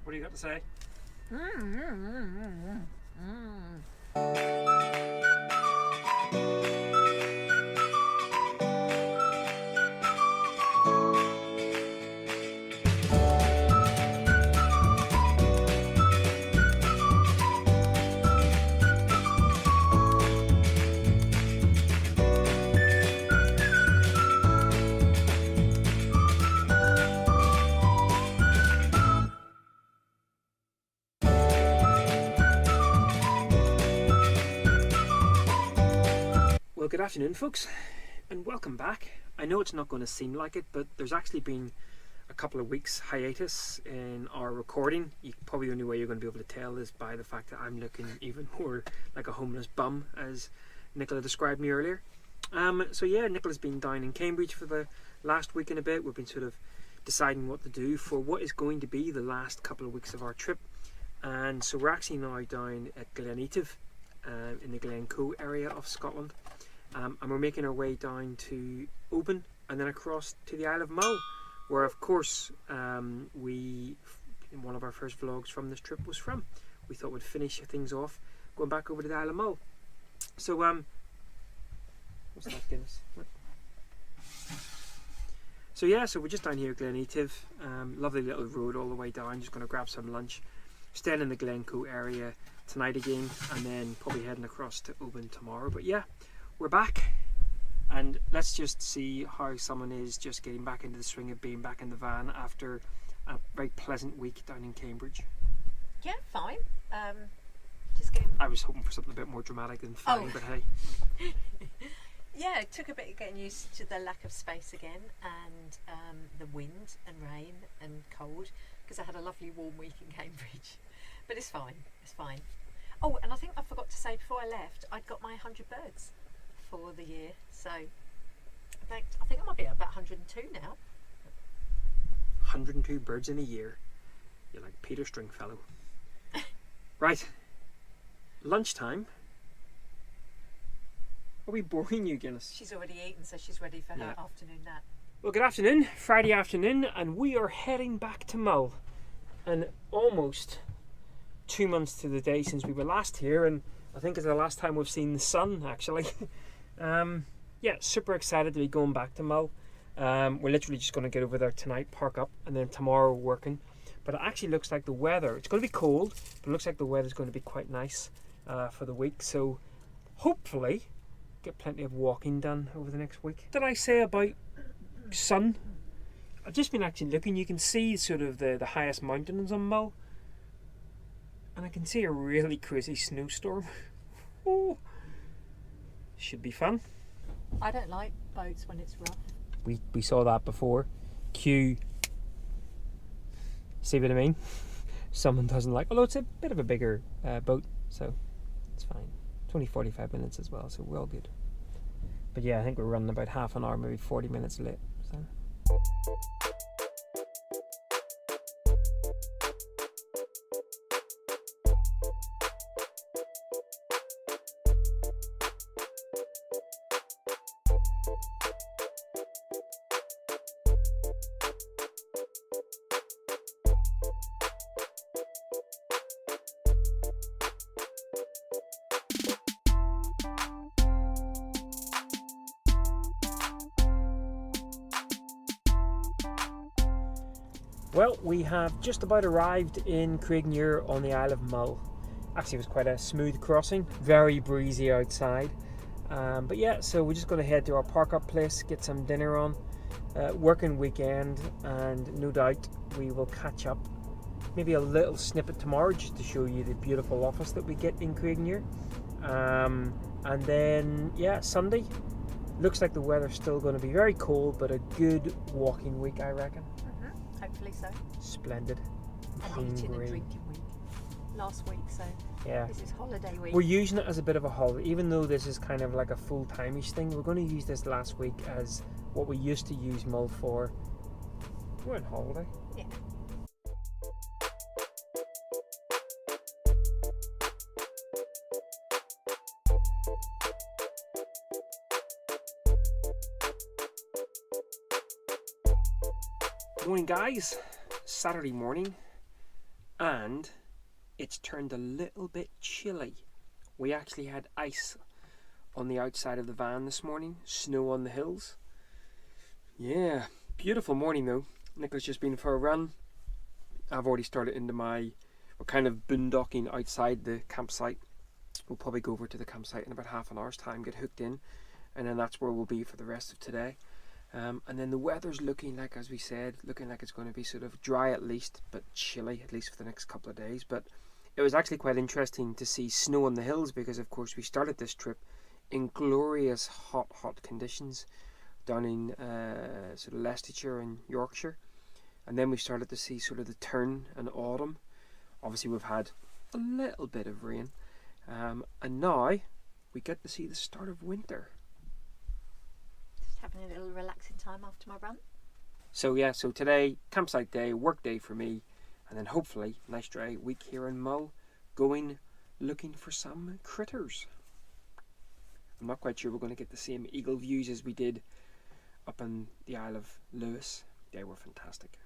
What do you got to say? Well, good afternoon, folks, and welcome back. I know it's not going to seem like it, but there's actually been a couple of weeks hiatus in our recording. Probably the only way you're going to be able to tell is by the fact that I'm looking even more like a homeless bum, as Nicola described me earlier. So yeah, Nicola's been down in Cambridge for the last week and a bit. We've been sort of deciding what to do for what is going to be the last couple of weeks of our trip. And so we're actually now down at Glenetive in the Glencoe area of Scotland. And we're making our way down to Oban and then across to the Isle of Mull, where of course in one of our first vlogs from this trip was from. We thought we'd finish things off going back over to the Isle of Mull. So what's that give us? So yeah, so we're just down here at Glenetive. Lovely little road all the way down. Just going to grab some lunch, staying in the Glencoe area tonight again, and then probably heading across to Oban tomorrow. But yeah, we're back, and let's just see how someone is just getting back into the swing of being back in the van after a very pleasant week down in Cambridge. Yeah, fine. Just getting... I was hoping for something a bit more dramatic than fine, but hey. Yeah, it took a bit of getting used to the lack of space again, and the wind and rain and cold, because I had a lovely warm week in Cambridge. But it's fine, it's fine. Oh, and I think I forgot to say before I left, I'd got my 100 birds for the year, so I think I might be at about 102 now. 102 birds in a year. You're like Peter Stringfellow. Right, lunchtime. Are we boring you, Guinness? She's already eaten, so she's ready for her afternoon nap. Well, good afternoon, Friday afternoon, and we are heading back to Mull. And almost 2 months to the day since we were last here, and I think it's the last time we've seen the sun, actually. Yeah, super excited to be going back to Mull. We're literally just going to get over there tonight, park up, and then tomorrow working. But it actually looks like the weather, it's going to be cold, but it looks like the weather's going to be quite nice for the week. So hopefully get plenty of walking done over the next week. Did I say about sun? I've just been actually looking. You can see sort of the highest mountains on Mull, and I can see a really crazy snowstorm. Oh, should be fun. I don't like boats when it's rough. We saw that before. See what I mean? Someone doesn't like, although it's a bit of a bigger boat, so it's fine. It's only 45 minutes as well, so we're all good. But yeah, I think we're running about half an hour, maybe 40 minutes late. So. Well, we have just about arrived in Craignure on the Isle of Mull. Actually, it was quite a smooth crossing, very breezy outside. But yeah, so we're just going to head to our park-up place, get some dinner on, working weekend, and no doubt we will catch up. Maybe a little snippet tomorrow just to show you the beautiful office that we get in Craignure. And then, yeah, Sunday. Looks like the weather's still going to be very cold, but a good walking week, I reckon. Hopefully so. Splendid. And eating and drinking week last week, so yeah, this is holiday week. We're using it as a bit of a holiday, even though this is kind of like a full-time-ish thing. We're going to use this last week as what we used to use Mull for. We're on holiday. Yeah. Morning, guys. Saturday morning, and it's turned a little bit chilly. We actually had ice on the outside of the van this morning, snow on the hills. Yeah, beautiful morning though. Nicola's just been for a run. I've already started into we're kind of boondocking outside the campsite. We'll probably go over to the campsite in about half an hour's time, get hooked in, and then that's where we'll be for the rest of today. And then the weather's looking like, as we said, it's going to be sort of dry at least, but chilly at least for the next couple of days. But it was actually quite interesting to see snow on the hills because, of course, we started this trip in glorious hot conditions down in sort of Leicestershire and Yorkshire, and then we started to see sort of the turn in autumn. Obviously we've had a little bit of rain, and now we get to see the start of winter. Just having a little relaxing time after my run. So today, campsite day, work day for me, and then hopefully nice dry week here in Mull, going looking for some critters. I'm not quite sure we're going to get the same eagle views as we did up in the Isle of Lewis. They were fantastic.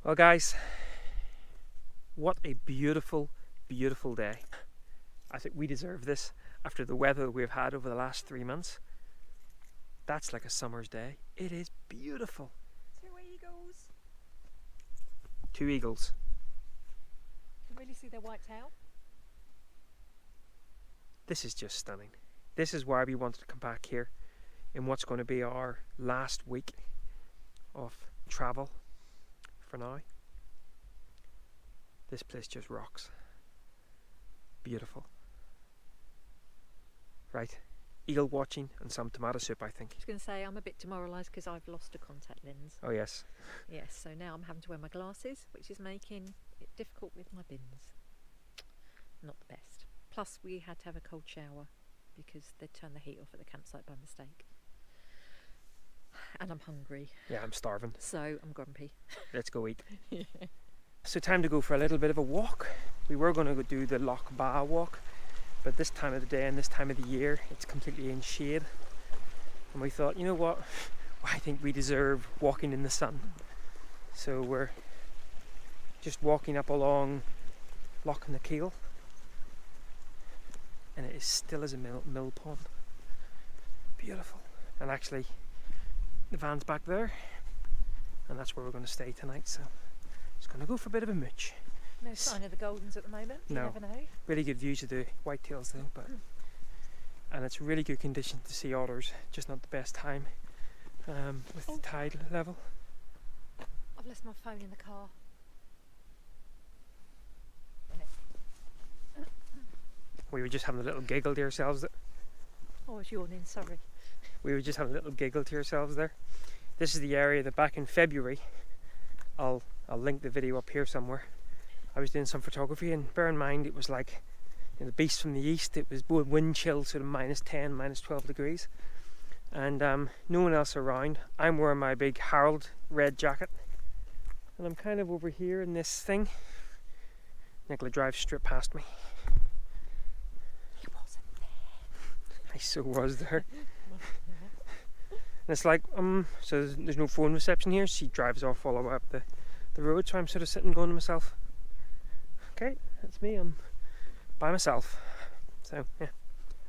Well guys, what a beautiful, beautiful day. I think we deserve this after the weather we've had over the last 3 months. That's like a summer's day. It is beautiful. 2 eagles. 2 eagles. You can really see their white tail. This is just stunning. This is why we wanted to come back here in what's going to be our last week of travel for now. This place just rocks. Beautiful. Right, eagle watching and some tomato soup, I think. I was going to say, I'm a bit demoralised because I've lost a contact lens. Oh yes. Yes, so now I'm having to wear my glasses, which is making it difficult with my bins. Not the best. Plus we had to have a cold shower because they turned the heat off at the campsite by mistake. And I'm hungry. Yeah, I'm starving. So I'm grumpy. Let's go eat. Yeah. So time to go for a little bit of a walk. We were going to go do the Loch Ba walk, but this time of the day and this time of the year it's completely in shade, and we thought, you know what, I think we deserve walking in the sun. So we're just walking up along Loch na Keal, and it is still as a mill pond. Beautiful. And actually the van's back there, and that's where we're going to stay tonight, so just going to go for a bit of a mooch. No sign of the goldens at the moment. You No. never know. Really good views of the whitetails though, and it's really good condition to see otters, just not the best time with the tide level. I've left my phone in the car. We were just having a little giggle to ourselves. Oh, I was yawning, sorry. We were just having a little giggle to ourselves there. This is the area that back in February, I'll link the video up here somewhere, I was doing some photography, and bear in mind it was like the beast from the east. It was wind chill, sort of -10, -12 degrees, and no one else around. I'm wearing my big Harold red jacket, and I'm kind of over here in this thing. Nicola drives straight past me. He wasn't there. I so was there. And it's like, so there's no phone reception here. She drives off all the way up the road, so I'm sort of sitting going to myself, okay, that's me, I'm by myself. So yeah,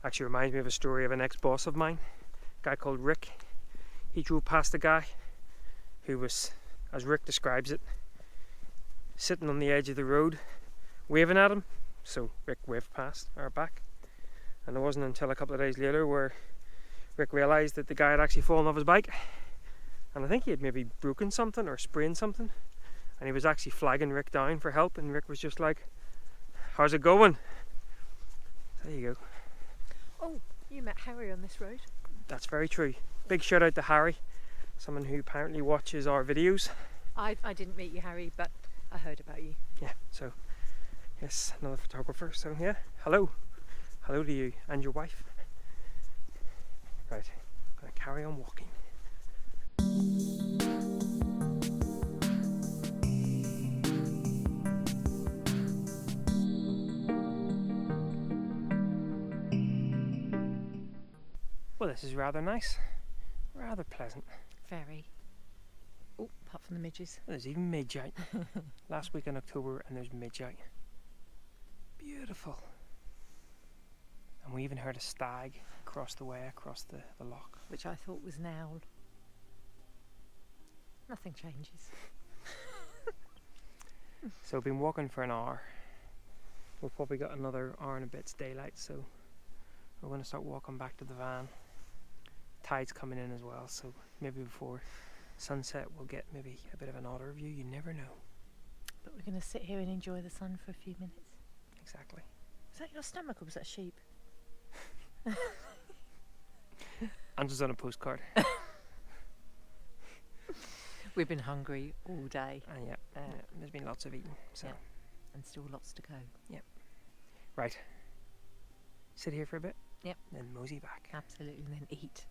actually reminds me of a story of an ex-boss of mine, a guy called Rick. He drove past a guy who was, as Rick describes it, sitting on the edge of the road waving at him, so Rick waved past or back, and it wasn't until a couple of days later where Rick realised that the guy had actually fallen off his bike, and I think he had maybe broken something or sprained something, and he was actually flagging Rick down for help, and Rick was just like, how's it going? There you go. Oh, you met Harry on this road. That's very true. Big shout out to Harry, someone who apparently watches our videos. I didn't meet you, Harry, but I heard about you. Yeah, so yes, another photographer, so yeah, hello to you and your wife. Right, I'm going to carry on walking. Well, this is rather nice, rather pleasant. Very. Oh, apart from the midges. There's even midge out. Last week in October, and there's midge out. Beautiful. And we even heard a stag across the way, across the loch. Which I thought was an owl. Nothing changes. So we've been walking for an hour. We've probably got another hour and a bit's daylight, so we're going to start walking back to the van. Tide's coming in as well, so maybe before sunset we'll get maybe a bit of an otter view. You never know. But we're going to sit here and enjoy the sun for a few minutes. Exactly. Was that your stomach or was that a sheep? Answers on a postcard. We've been hungry all day. And there's been lots of eating. So Yeah. And still lots to go. right. Sit here for a bit. Yep. Then mosey back. Absolutely, and then eat.